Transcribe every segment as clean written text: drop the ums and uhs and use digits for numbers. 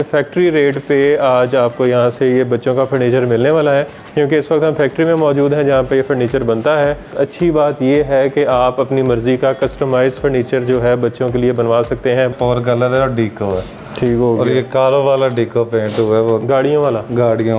Factory rate पे आज आपको यहाँ से ये बच्चों का फर्नीचर मिलने वाला है, क्योंकि इस वक्त हम फैक्ट्री में मौजूद हैं जहाँ पे ये फर्नीचर बनता है। अच्छी बात ये है कि आप अपनी मर्ज़ी का कस्टमाइज फर्नीचर जो है बच्चों के लिए बनवा सकते हैं। 4 कलर है और डीको है, ठीक हो और ये कारो वाला डीको पेंट हुआ है, वो गाड़ियों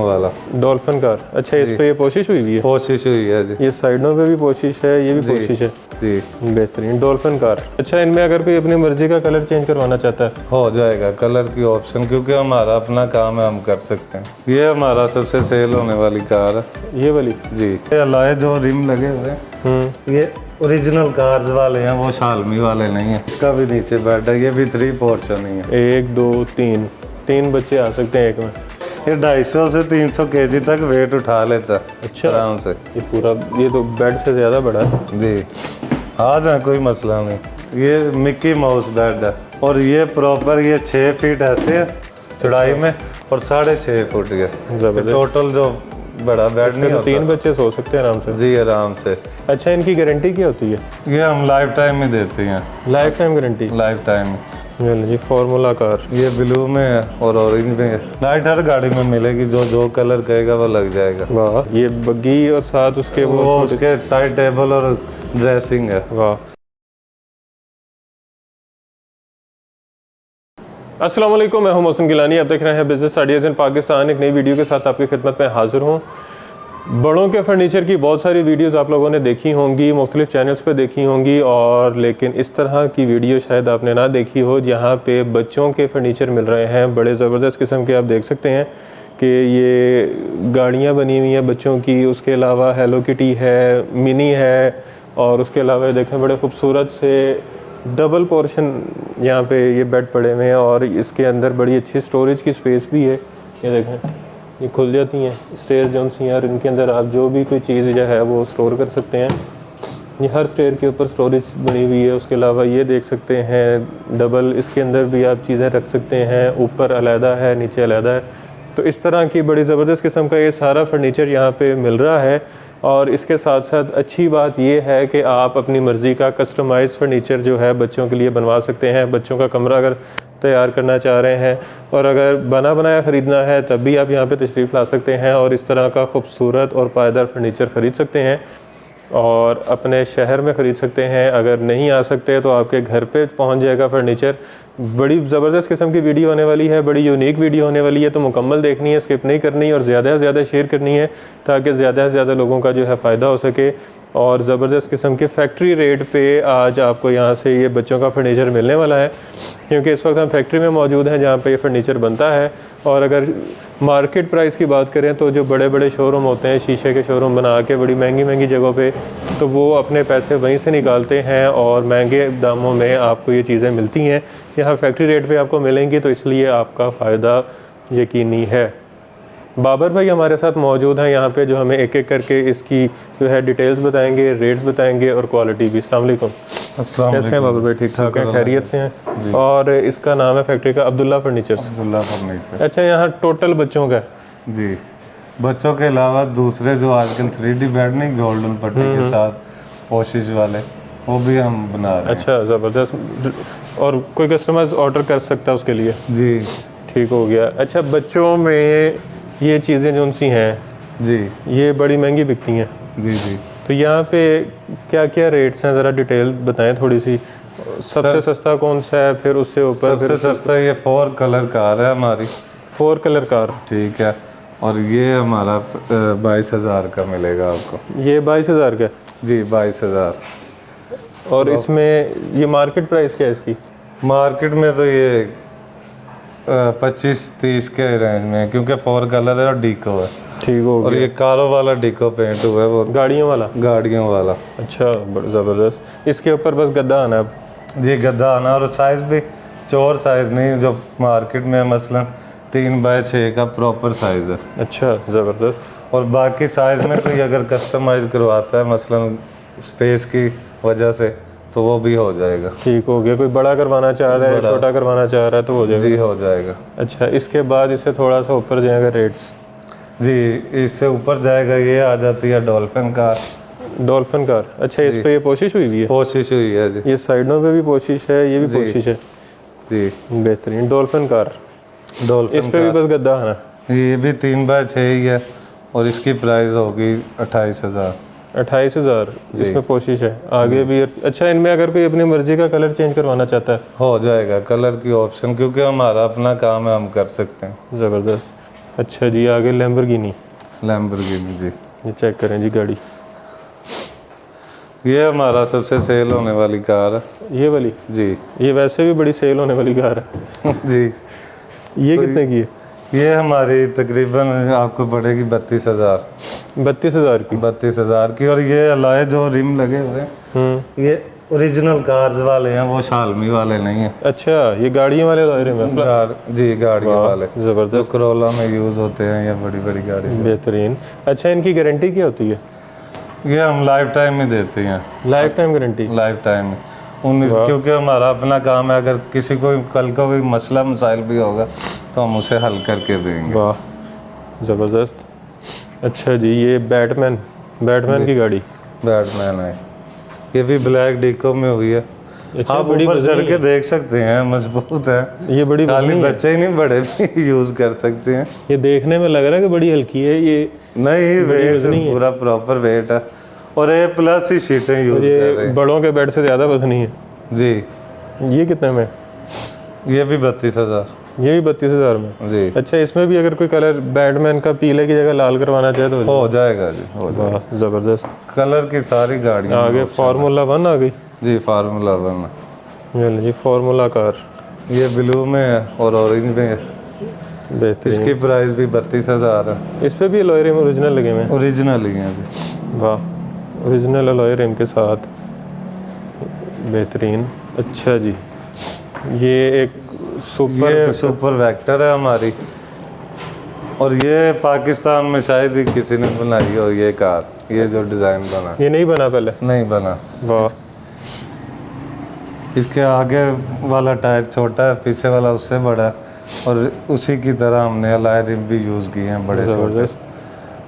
वाला डॉल्फिन कार। अच्छा, इस पे ये कोशिश हुई है? कोशिश हुई है जी। ये साइडों पे भी कोशिश है, ये भी कोशिश है जी। बेहतरीन डॉल्फिन कार। अच्छा, इनमें अगर कोई अपनी मर्जी का कलर चेंज करवाना चाहता है हो जाएगा कलर की ऑप्शन, क्योंकि हमारा अपना काम है, हम कर सकते हैं। ये हमारा सबसे सेल होने वाली कार है, ये वाली जी। ये अलॉय जो रिम लगे हुए हैं ये ओरिजिनल कार्स वाले हैं, वो शालमी वाले नहीं है। इसका भी नीचे बेड है, ये भी 3 पोर्शन ही है। 1 2 3 बच्चे आ सकते हैं एक में। ये 250 से 300 kg तक वेट उठा लेता है। अच्छा, आराम से। ये पूरा, ये तो बेड से ज़्यादा बड़ा है जी। आ जाए, कोई मसला नहीं। ये मिक्की माउस बेड है, और ये प्रॉपर ये 6 फीट ऐसे है चौड़ाई में, और 6.5 फुट ये टोटल जो बड़ा बेड नहीं होता। 3 बच्चे सो सकते हैं आराम से जी, आराम से। अच्छा, इनकी गारंटी क्या होती है? ये हम लाइफ टाइम में देते हैं। Life time guarantee? Life time में। जी, फार्मूला कार। ये ब्लू में है और ऑरेंज में है। लाइट हर गाड़ी में मिलेगी, जो कलर कहेगा वो लग जाएगा। वाह, ये बग्गी और साथ उसके वो उसके साइड टेबल और ड्रेसिंग है। वाह। अस्सलाम वालेकुम, मैं हूं मोहसिन गिलानी। आप देख रहे हैं बिजनेस आइडियाज़ इन पाकिस्तान। एक नई वीडियो के साथ आपकी खिदमत में हाजिर हूं। बड़ों के फर्नीचर की बहुत सारी वीडियोस आप लोगों ने देखी होंगी, मुख्तलिफ चैनल्स पे देखी होंगी, और लेकिन इस तरह की वीडियो शायद आपने ना देखी हो जहाँ पे बच्चों के फर्नीचर मिल रहे हैं बड़े ज़बरदस्त किस्म के। आप देख सकते हैं कि ये गाड़ियाँ बनी हुई हैं बच्चों की, उसके अलावा हेलो किटी है, मिनी है, और उसके अलावा देखें बड़े खूबसूरत से डबल पोर्शन यहाँ पे ये बेड पड़े हुए हैं, और इसके अंदर बड़ी अच्छी स्टोरेज की स्पेस भी है। ये देखें, ये खुल जाती हैं स्टेयर जोन सी, और इनके अंदर आप जो भी कोई चीज़ जो है वो स्टोर कर सकते हैं। ये हर स्टेयर के ऊपर स्टोरेज बनी हुई है। उसके अलावा ये देख सकते हैं डबल, इसके अंदर भी आप चीज़ें रख सकते हैं, ऊपर अलहदा है, नीचे अलहदा है। तो इस तरह की बड़ी ज़बरदस्त किस्म का ये सारा फर्नीचर यहाँ पे मिल रहा है। और इसके साथ साथ अच्छी बात ये है कि आप अपनी मर्ज़ी का कस्टमाइज़ फ़र्नीचर जो है बच्चों के लिए बनवा सकते हैं। बच्चों का कमरा अगर तैयार करना चाह रहे हैं और अगर बना बनाया ख़रीदना है तब भी आप यहाँ पे तशरीफ़ ला सकते हैं और इस तरह का खूबसूरत और पायदार फर्नीचर ख़रीद सकते हैं और अपने शहर में ख़रीद सकते हैं। अगर नहीं आ सकते तो आपके घर पे पहुँच जाएगा फ़र्नीचर। बड़ी ज़बरदस्त किस्म की वीडियो होने वाली है, बड़ी यूनिक वीडियो होने वाली है, तो मुकम्मल देखनी है, स्किप नहीं करनी, और ज़्यादा से ज़्यादा शेयर करनी है ताकि ज़्यादा से ज़्यादा लोगों का जो है फ़ायदा हो सके। और ज़बरदस्त किस्म के फैक्ट्री रेट पे आज आपको यहाँ से ये बच्चों का फर्नीचर मिलने वाला है, क्योंकि इस वक्त हम फैक्ट्री में मौजूद हैं जहाँ पे ये फर्नीचर बनता है। और अगर मार्केट प्राइस की बात करें तो जो बड़े बड़े शोरूम होते हैं, शीशे के शोरूम बना के बड़ी महंगी महंगी जगहों पे, तो वो अपने पैसे वहीं से निकालते हैं और महंगे दामों में आपको ये चीज़ें मिलती हैं। यहाँ फैक्ट्री रेट पे आपको मिलेंगी, तो इसलिए आपका फ़ायदा यकीनी है। बाबर भाई हमारे साथ मौजूद हैं यहाँ पे, जो हमें एक एक करके इसकी जो है डिटेल्स बताएंगे, रेट्स बताएंगे और क्वालिटी भी। अस्सलाम वालेकुम। कैसे हैं बाबर भाई? ठीक ठाक हैं, खैरियत से हैं? और इसका नाम है फैक्ट्री का अब्दुल्ला फर्नीचर्स। अब्दुल्ला फर्नीचर। अच्छा, यहाँ टोटल बच्चों का? जी, बच्चों के अलावा दूसरे जो आजकल 3D बेड नहीं, गोल्डन पट्टी के साथ कोशिश वाले, वो भी हम बना रहे हैं। अच्छा, ज़बरदस्त। और कोई कस्टमर ऑर्डर कर सकता है उसके लिए? जी, ठीक हो गया। अच्छा, बच्चों में ये चीज़ें जो सी हैं जी, ये बड़ी महंगी बिकती हैं। जी जी। तो यहाँ पे क्या क्या रेट्स हैं, ज़रा डिटेल बताएं थोड़ी सी। सबसे सस्ता कौन सा है, फिर उससे ऊपर? सबसे सस्ता ये 4 कलर कार है हमारी। 4 कलर कार, ठीक है। और ये हमारा 22,000 का मिलेगा आपको। ये 22,000 का? जी, 22,000। और इसमें ये मार्केट प्राइस क्या है इसकी? मार्केट में तो ये 25-30 के रेंज में, क्योंकि 4 कलर है और डीको है। ठीक हो गया। और ये कारो वाला डीको पेंट हुआ है, वो गाड़ियों वाला। अच्छा, बड़ा ज़बरदस्त। इसके ऊपर बस गद्दा आना है? जी, गद्दा आना, और साइज़ भी चोर साइज़ नहीं, जो मार्केट में मसलन 3x6 का प्रॉपर साइज़ है। अच्छा, ज़बरदस्त। और बाकी साइज़ में कोई अगर कस्टमाइज़ करवाता है मसलन स्पेस की वजह से, तो वो भी हो जाएगा। ठीक हो गया। कोई बड़ा करवाना चाह रहा है, छोटा करवाना चाह रहा है, तो हो जाएगा? जी, हो जाएगा। अच्छा, इसके बाद इससे थोड़ा सा ऊपर जाएगा रेट्स? जी, इससे ऊपर जाएगा, ये आ जाती है डॉल्फिन कार। अच्छा, इस पे ये कोशिश हुई है? कोशिश हुई है जी। ये साइडों पे भी कोशिश है, ये भी कोशिश है जी। बेहतरीन डॉल्फिन कार। डॉल्फिन इस पे भी बस गद्दा है ना। ये भी 3x6 ही है और इसकी प्राइस होगी 28,000। 28,000 इसमें कोशिश है आगे भी। अच्छा, इनमें अगर कोई अपनी मर्जी का कलर चेंज करवाना चाहता है हो जाएगा, कलर की ऑप्शन, क्योंकि हमारा अपना काम है, हम कर सकते हैं। ज़बरदस्त। अच्छा जी, आगे लैम्बोर्गिनी लैम्बोर्गिनी जी, ये चेक करें जी गाड़ी। ये हमारा सबसे सेल होने वाली कार है। ये वाली जी ये वैसे भी बड़ी सेल होने वाली कार है। जी। ये कितने की है? ये हमारी तकरीबन आपको पड़ेगी 32,000। 32,000 की। 32,000 की। और ये अलॉय जो रिम लगे हुए हैं, ये ओरिजिनल कार्स वाले हैं, वो शालमी वाले नहीं हैं। अच्छा, ये गाड़ियों वाले दायरे में जी गाड़ियों वाले, ज़बरदस्त, जो करोला में यूज़ होते हैं या बड़ी बड़ी गाड़ी। बेहतरीन। अच्छा, इनकी गारंटी क्या होती है? ये हम लाइफ टाइम में देते हैं। Life time guarantee? Life time 19, क्योंकि हमारा अपना काम है, अगर किसी को कल का कोई मसला मसाइल भी होगा तो हम उसे हल करके देंगे। वाह, ज़बरदस्त। अच्छा जी, ये बैटमैन की गाड़ी। बैटमैन है, ये भी ब्लैक डिको में हुई है। अच्छा, आप ऊपर चढ़ के देख सकते हैं, मजबूत है। ये बड़ी खाली बच्चे ही नहीं, बड़े भी यूज कर सकते हैं। ये देखने में लग रहा है कि बड़ी हल्की है। ये नहीं, वेट पूरा प्रॉपर वेट है और ये प्लस ही शीटें यूज कर रहे हैं। बड़ों के बेड से ज़्यादा वजनी है जी। ये कितने में? ये भी 32,000। ये भी 32,000 में जी। अच्छा, इसमें भी अगर कोई कलर बैटमैन का पीले की जगह लाल करवाना चाहे तो हो जाएगा जी, हो जाएगा। वाह, ज़बरदस्त। कलर की सारी गाड़ियाँ। आगे फार्मूला 1 आ गई जी, फार्मूला 1। ये लीजिए फार्मूला कार। ये ब्लू में है और ऑरेंज में है। बेहतरीन। इसकी प्राइस भी 32,000 है। इस पे भी अलॉय रिम ओरिजिनल लगे हुए हैं? ओरिजिनल ही है जी। वाह, ओरिजिनल अलॉय रिम के साथ, बेहतरीन। अच्छा जी, ये एक सुपर वेक्टर है हमारी, और ये पाकिस्तान में शायद ही किसी ने बनाई हो ये कार। ये जो डिज़ाइन बना, ये नहीं बना पहले? नहीं बना। वाह। इसके आगे वाला टायर छोटा है, पीछे वाला उससे बड़ा है, और उसी की तरह हमने अलॉय रिम भी यूज़ किए हैं, बड़े छोटे।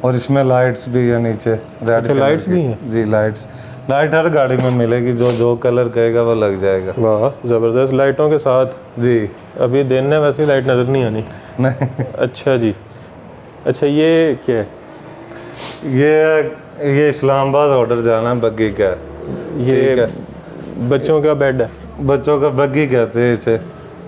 और इसमें लाइट्स भी है नीचे, रेड कलर लाइट्स भी हैं जी। लाइट हर गाड़ी में मिलेगी, जो कलर कहेगा वो लग जाएगा। वाह, ज़बरदस्त। लाइटों के साथ जी। अभी दिन में वैसे लाइट नज़र नहीं आनी। नहीं। अच्छा जी। अच्छा, ये क्या है? ये इस्लामाबाद ऑर्डर जाना है, बग्गी का। ये बच्चों का बेड है? बच्चों का बग्गी कहते हैं इसे।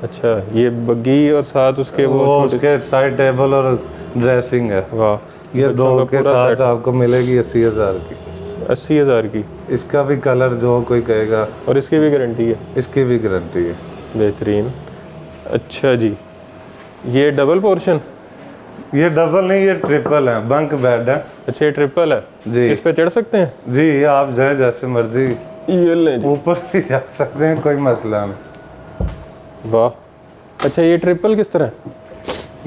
अच्छा, ये बग्गी और साथ उसके वो उसके साइड टेबल और ड्रेसिंग है। वाह, ये दो के साथ आपको मिलेगी 80,000 की। 80,000 की। इसका भी कलर जो कोई कहेगा। और इसकी भी गारंटी है? इसकी भी गारंटी है। बेहतरीन। अच्छा जी, ये डबल पोर्शन? ये डबल नहीं, ये ट्रिपल है, बंक बेड है। अच्छा, ये ट्रिपल है जी। इस पे चढ़ सकते हैं? जी, आप जाए जैसे मर्जी, ये ले जी। ऊपर भी जा सकते हैं, कोई मसला नहीं। वाह। अच्छा, ये ट्रिपल किस तरह?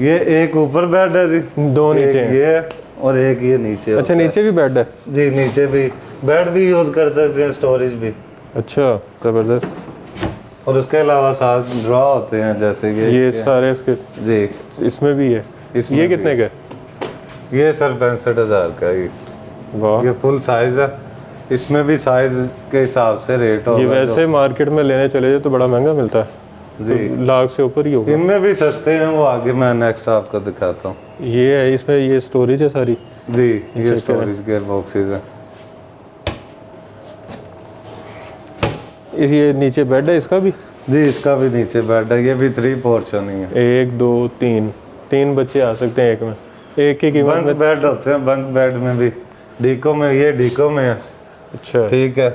ये एक ऊपर बेड है जी, दो नीचे एक ये और एक ये नीचे। अच्छा, नीचे भी बेड है? जी, नीचे भी बेड भी यूज कर सकते हैं, स्टोरेज भी। अच्छा, ज़बरदस्त। और उसके अलावा साथ ड्रॉ होते हैं, जैसे ये सारे इसके? जी। इसमें भी है? इसमें ये कितने का? ये सर 65,000 का। वाह, ये फुल साइज है, इसमें भी साइज के हिसाब से रेट होगा। ये वैसे मार्केट में लेने चले जाए तो बड़ा महंगा मिलता है जी, तो लाख से ऊपर ही होगा। इनमें भी सस्ते हैं, वो आगे मैं नेक्स्ट आपको दिखाता हूँ। ये है, इसमें ये स्टोरेज है सारी? जी, ये स्टोरेज गियर बॉक्सेस है। ये नीचे बेड है इसका भी? जी, इसका भी नीचे बेड है। ये भी 3 पोर्शन ही है। 1 2 3 बच्चे आ सकते हैं एक में। एक की कीमत बंक बेड होते हैं, बंक बेड में भी। डीको में, ये डीको में है। अच्छा, ठीक है।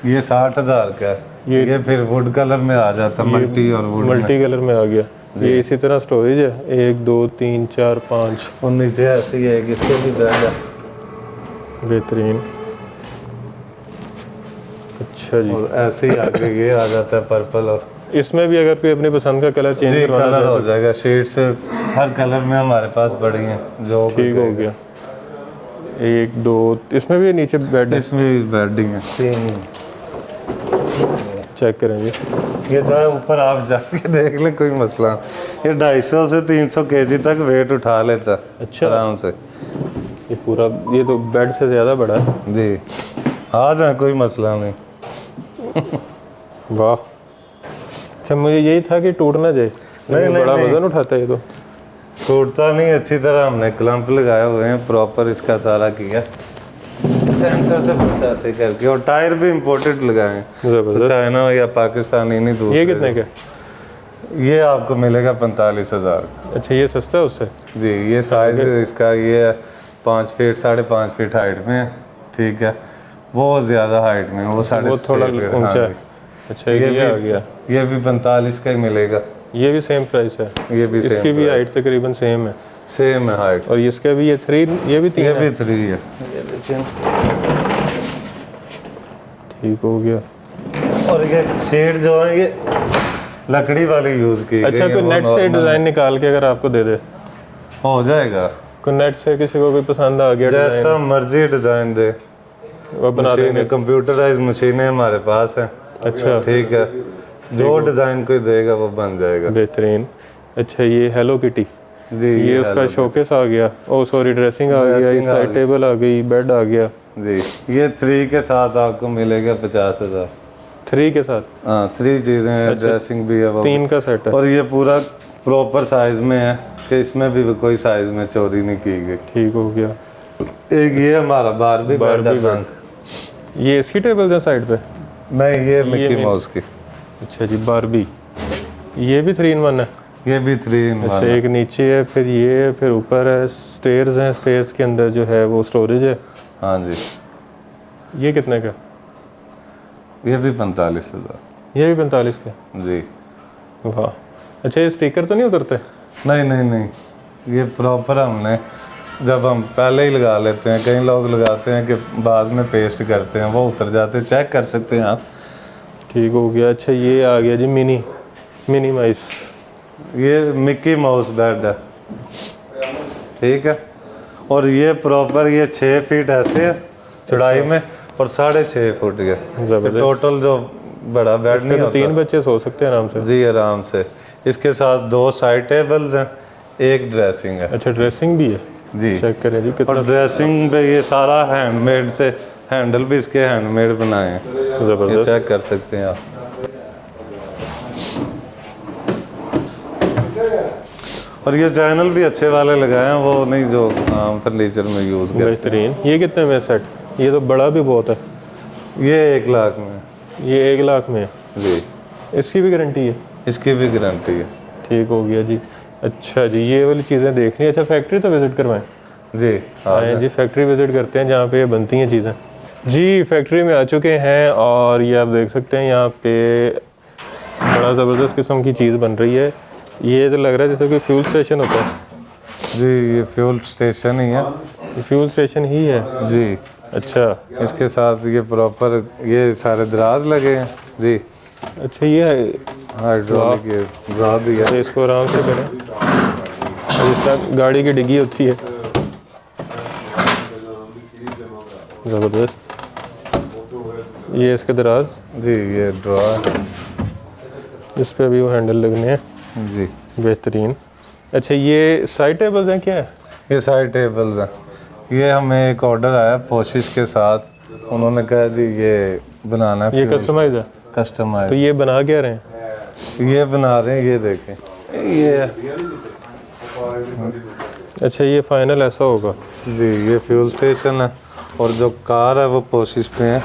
ये 60,000 का है। ये फिर वुड कलर में आ जाता है, मल्टी और वुड मल्टी कलर में आ गया। ये इसी तरह स्टोरेज है 1 2 3 4 5 और नीचे ऐसे ही है, इसके भी बेड है। बेहतरीन। अच्छा जी, और ऐसे ही आगे ये आ जाता है पर्पल। और इसमें भी अगर कोई अपनी पसंद का कलर चेंज करवाना कलर चाहे हो जाएगा, शेड्स हर कलर में हमारे पास पड़ी हैं, जो ठीक हो गया। 1 2 इसमें भी नीचे बेड है? इसमें भी बेडिंग है। 3 चेक करेंगे। ये जो है ऊपर आप जाके देख लें, कोई मसला नहीं। ये 250 से 300 kg तक वेट उठा लेता है। अच्छा, आराम से। ये पूरा, ये तो बेड से ज़्यादा बड़ा है जी। आ जाए, कोई मसला नहीं। वाह। अच्छा, मुझे यही था कि टूट ना जाए। नहीं, बड़ा नहीं। वजन उठाता है ये तो। टूटता नहीं, अच्छी तरह हमने क्लम्प लगाए हुए हैं, प्रॉपर इसका सारा किया सेंटर से बस ऐसे करके, और टायर भी इंपोर्टेड लगाए हैं, जबरदस्त। तो चाइना या पाकिस्तानी नहीं दूसरे। ये कितने का? ये आपको मिलेगा 45,000। अच्छा, ये सस्ता है उससे? जी, ये साइज इसका ये 5 फीट 5.5 फीट हाइट में है, ठीक है, वो ज़्यादा हाइट में, वो 6.5 थोड़ा फीट। ऊंचा है। अच्छा, ये आ गया। ये भी 45 का ही मिलेगा। ये भी सेम प्राइस है? ये भी इसकी भी हाइट तकरीबन सेम है? सेम है हाइट। और इसका भी ये 3, ये भी 3 ये है? भी 3 है। ये देखिए, ठीक हो गया। और ये शेड जो है ये लकड़ी वाली यूज की अच्छा, गई है, कोई वो नेट से normal डिजाइन निकाल के अगर आपको दे दे, हो जाएगा। कोई नेट से किसी को कोई पसंद आ गया डिजाइन, जैसा मर्जी डिजाइन दे, वो बना देंगे? कंप्यूटराइज मशीनें हमारे पास हैं। अच्छा, ठीक है, जो डिजाइन कोई देगा वो बन जाएगा। बेहतरीन। अच्छा, ये हेलो किटी, जी, ये उसका शोकेस आ गया। ओ सॉरी, ड्रेसिंग आ गया, ये साइड टेबल आ गई, बेड आ गया। जी, ये 3 के साथ आपको मिलेगा 50,000। 3 के साथ? हाँ, 3 चीजें हैं, ड्रेसिंग भी है वो। 3 का सेट है। और ये पूरा प्रॉपर साइज में है कि इसमें भी कोई साइज में चोरी नहीं की गई। ठीक हो गया। एक ये हमारा बारबी बेड है। ये इसकी टेबल है साइड पे? नहीं, ये मिकी माउस की। अच्छा जी, बारबी। ये भी 3 in 1 है? ये भी 3 in 1। अच्छा, एक नीचे है, फिर ये है, फिर ऊपर है, स्टेयर्स हैं, स्टेयर्स के अंदर जो है वो स्टोरेज है। हाँ जी। ये कितने का? ये भी 45,000। ये भी 45 का? जी। वाह। अच्छा, ये स्टिकर तो नहीं उतरते? नहीं नहीं नहीं, ये प्रॉपर हमने जब हम पहले ही लगा लेते हैं, कई लोग लगाते हैं कि बाद में पेस्ट करते हैं, वो उतर जाते हैं, चेक कर सकते हैं आप। ठीक हो गया। अच्छा, ये आ गया जी मिनी माइस। ये मिकी माउस बेड है, ठीक है, और ये प्रॉपर ये 6 फीट ऐसे है चौड़ाई में और 6.5 फुट ये टोटल जो बड़ा बेड नहीं होता। 3 बच्चे सो सकते हैं आराम से? जी, आराम से। इसके साथ 2 साइड टेबल्स हैं, एक ड्रेसिंग है। अच्छा, ड्रेसिंग भी है? जी, चेक करें जी कितना। और ड्रेसिंग पे ये सारा हैंडमेड से, हैंडल भी इसके हैंडमेड बनाए हैं, जबरदस्त। चेक कर सकते हैं आप। और ये चैनल भी अच्छे वाले लगाए हैं, वो नहीं जो आम फर्नीचर में यूज़ करते हैं। बेहतरीन। ये कितने में सेट? ये तो बड़ा भी बहुत है। ये 1 लाख में। ये 1 लाख में है जी, इसकी भी गारंटी है? इसकी भी गारंटी है। ठीक हो गया जी। अच्छा जी, ये वाली चीज़ें देखनी। अच्छा, फैक्ट्री तो विज़िट करवाएं? जी, आए जी, फैक्ट्री विज़िट करते हैं जहाँ पे ये बनती हैं चीज़ें। जी, फैक्ट्री में आ चुके हैं और ये आप देख सकते हैं यहाँ पे बड़ा ज़बरदस्त किस्म की चीज़ बन रही है। ये तो लग रहा है जैसे कोई फ्यूल स्टेशन होता है। जी, ये फ्यूल स्टेशन ही है। ये फ्यूल स्टेशन ही है जी। अच्छा, इसके साथ ये प्रॉपर ये सारे दराज लगे हैं। जी। अच्छा, ये हाइड्रोलिक ये ड्रा दिया। तो इसको आराम से करें, जिस तरह गाड़ी की डिग्गी होती है। ज़बरदस्त। ये इसके दराज। जी, ये ड्रा है। इस पे भी वो हैंडल लगने हैं। जी, बेहतरीन। अच्छा, ये साइड टेबल्स हैं क्या है? ये साइड टेबल्स हैं। ये हमें एक ऑर्डर आया पोशिश के साथ, उन्होंने कहा जी ये बनाना है। ये कस्टमाइज है? कस्टमाइज। तो ये बना क्या रहे हैं? ये बना रहे हैं, ये देखें, ये अच्छा, ये फाइनल ऐसा होगा? जी, ये फ्यूल स्टेशन है और जो कार है वो पोशिश पे है।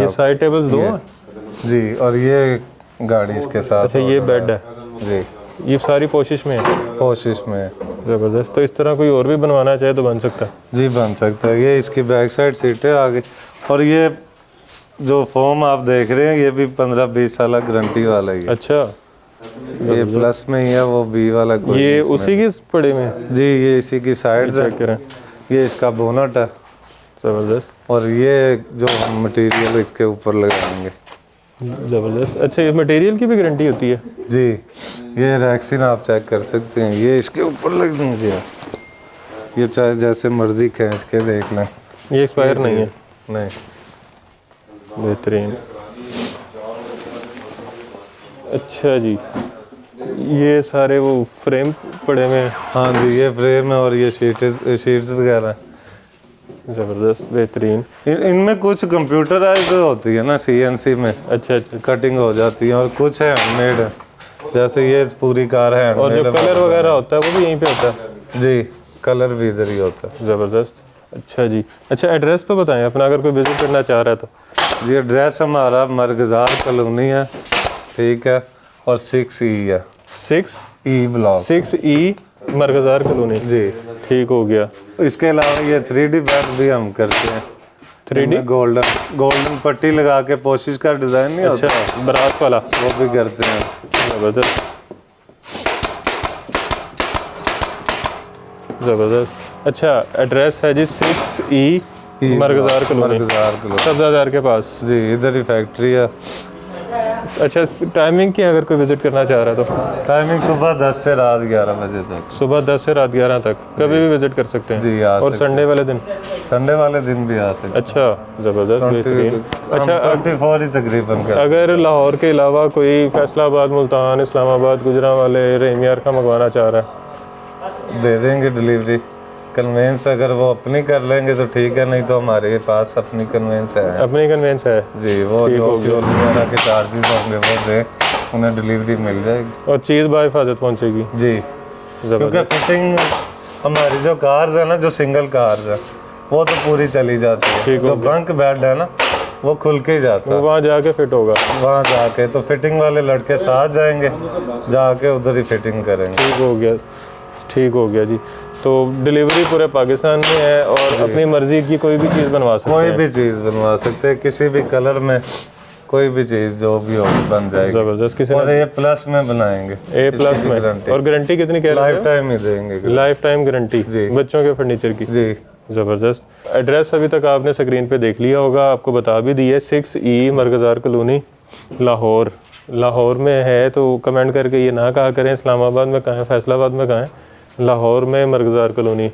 ये साइड टेबल्स 2 हैं? जी, और ये गाड़ी इसके साथ। अच्छा, ये बेड है? जी, ये सारी कोशिश में है? कोशिश में है। ज़बरदस्त। तो इस तरह कोई और भी बनवाना चाहे तो बन सकता है? जी, बन सकता है। ये इसकी बैक साइड सीटें आ गई, और ये जो फोम आप देख रहे हैं ये भी 15-20 साल गारंटी वाला ही है। अच्छा, ये प्लस में ही है, वो बी वाला कोई ये नहीं उसी की पड़े में है? जी, ये इसी की साइड है। चेक करें। ये इसका बोनट है, ज़बरदस्त। और ये जो मटेरियल इसके ऊपर लगाएंगे। ज़बरदस्त। अच्छा, ये मटेरियल की भी गारंटी होती है? जी, ये रैक्सिन आप चेक कर सकते हैं, ये इसके ऊपर लगने दिया, ये चाहे जैसे मर्जी खींच के देख लें। ये एक्सपायर नहीं है? नहीं। बेहतरीन। अच्छा जी, ये सारे वो फ्रेम पड़े हुए हैं? हाँ जी, ये फ्रेम है और ये शीट्स वगैरह। ज़बरदस्त, बेहतरीन। इनमें कुछ कंप्यूटराइज होती है ना, CNC में। अच्छा अच्छा। कटिंग हो जाती है, और कुछ हैंडमेड है। जैसे ये पूरी कार है। और जो कलर वगैरह होता है वो भी यहीं पे होता है? जी, कलर भी इधर ही होता है। ज़बरदस्त। अच्छा जी, अच्छा एड्रेस तो बताएं अपना, अगर कोई विजिट करना चाह रहा है तो। जी, एड्रेस हमारा मरगज़ार कॉलोनी है, ठीक है, और 6E है। 6E block, 6E मरगज़ार colony. जी, ठीक हो गया। इसके अलावा ये 3D बैग भी हम करते हैं। 3D गोल्डन पट्टी लगा के पोशिश का डिज़ाइन नहीं होता? अच्छा, बारात वाला, वो भी करते हैं। ज़बरदस्त ज़बरदस्त। अच्छा एड्रेस है जी 6E मरगज़ार कॉलोनी, सब्ज़ादार के पास। जी, इधर ही फैक्ट्री है। अच्छा टाइमिंग की अगर कोई विज़िट करना चाह रहा है तो? टाइमिंग सुबह 10 से रात 11 बजे तक। सुबह 10 से रात 11 तक कभी भी विज़िट कर सकते हैं? जी, आ और संडे वाले दिन? संडे वाले दिन भी आ सकते। अच्छा ज़बरदस्त, बेहतरीन। अच्छा 24 ही तकरीबन कर। अगर लाहौर के अलावा कोई फैसलाबाद, मुल्तान, इस्लामाबाद, गुजरांवाले, रहीमियार का मंगवाना चाह रहा है? दे देंगे डिलीवरी। कन्वेंस अगर वो अपनी कर लेंगे तो ठीक है, नहीं तो हमारे पास अपनी कन्वेंस है। अपनी कन्वेंस है जी, वो जो फ्यूल वगैरह के चार्जेस होंगे वो दे, उन्हें डिलीवरी मिल जाएगी और चीज़ बाहिफाजत पहुंचेगी। जी, क्योंकि फिटिंग हमारी जो कार्स है ना, जो सिंगल कार्स है वो तो पूरी चली जाती है। जो बंक बेड है ना वो खुल के ही जाता है, वहाँ जाके फिट होगा। वहाँ जाके तो फिटिंग वाले लड़के साथ जाएंगे, जाके उधर ही फिटिंग करेंगे। ठीक हो गया, ठीक हो गया जी। तो डिलीवरी पूरे पाकिस्तान में है और अपनी मर्जी की कोई भी चीज़ बनवा सकते हैं? कोई भी चीज़ बनवा सकते हैं, किसी भी कलर में कोई भी चीज़ जो भी हो बन जाएगी। ज़बरदस्त। किसी और A+ में बनाएंगे। A+ में। और गारंटी कितनी कह रहे हैं? लाइफ टाइम ही देंगे। लाइफ टाइम गारंटी बच्चों के फर्नीचर की? जी, ज़बरदस्त। एड्रेस अभी तक आपने स्क्रीन पे देख लिया होगा, आपको बता भी दी है। 6E मरगज़ार कॉलोनी लाहौर, लाहौर में है। तो कमेंट करके ये ना कहा करें इस्लामाबाद में कहाँ है, फैसलाबाद में कहाँ है, लाहौर में मरगज़ार कॉलोनी।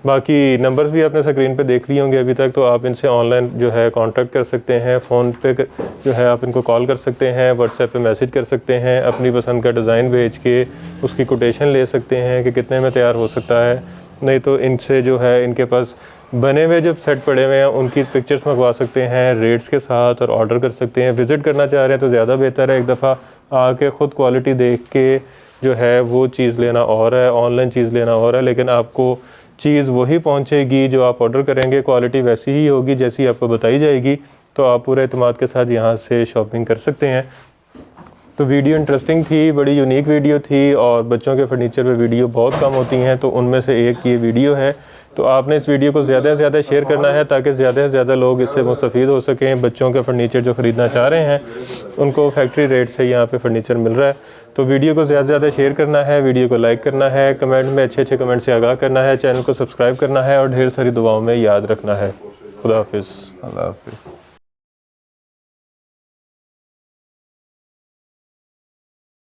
बाकी नंबर्स भी आपने स्क्रीन पे देख लिए होंगे अभी तक, तो आप इनसे ऑनलाइन जो है कांटेक्ट कर सकते हैं। फ़ोन पे जो है आप इनको कॉल कर सकते हैं, व्हाट्सएप पे मैसेज कर सकते हैं, अपनी पसंद का डिज़ाइन भेज के उसकी कोटेशन ले सकते हैं कि कितने में तैयार हो सकता है। नहीं तो इनसे जो है इनके पास बने हुए जो सेट पड़े हुए हैं उनकी पिक्चर्स मंगवा सकते हैं रेट्स के साथ और ऑर्डर कर सकते हैं। विज़िट करना चाह रहे हैं तो ज़्यादा बेहतर है, एक दफ़ा आके ख़ुद क्वालिटी देख के जो है वो चीज़ लेना और है, ऑनलाइन चीज़ लेना और है, लेकिन आपको चीज़ वही पहुंचेगी जो आप ऑर्डर करेंगे, क्वालिटी वैसी ही होगी जैसी आपको बताई जाएगी। तो आप पूरे एतमाद के साथ यहाँ से शॉपिंग कर सकते हैं। तो वीडियो इंटरेस्टिंग थी, बड़ी यूनिक वीडियो थी और बच्चों के फर्नीचर पे वीडियो बहुत कम होती हैं, तो उनमें से एक ये वीडियो है। तो आपने इस वीडियो को ज़्यादा से ज़्यादा शेयर करना है ताकि ज़्यादा से ज़्यादा लोग इससे मुस्तफ़ीद हो सकें। बच्चों के फर्नीचर जो ख़रीदना चाह रहे हैं उनको फैक्ट्री रेट से यहाँ पे फर्नीचर मिल रहा है। तो वीडियो को ज़्यादा से ज़्यादा शेयर करना है, वीडियो को लाइक करना है, कमेंट में अच्छे अच्छे कमेंट से आगाह करना है, चैनल को सब्सक्राइब करना है और ढेर सारी दुआओं में याद रखना है। खुदा हाफिज़। अल्लाह हाफिज़।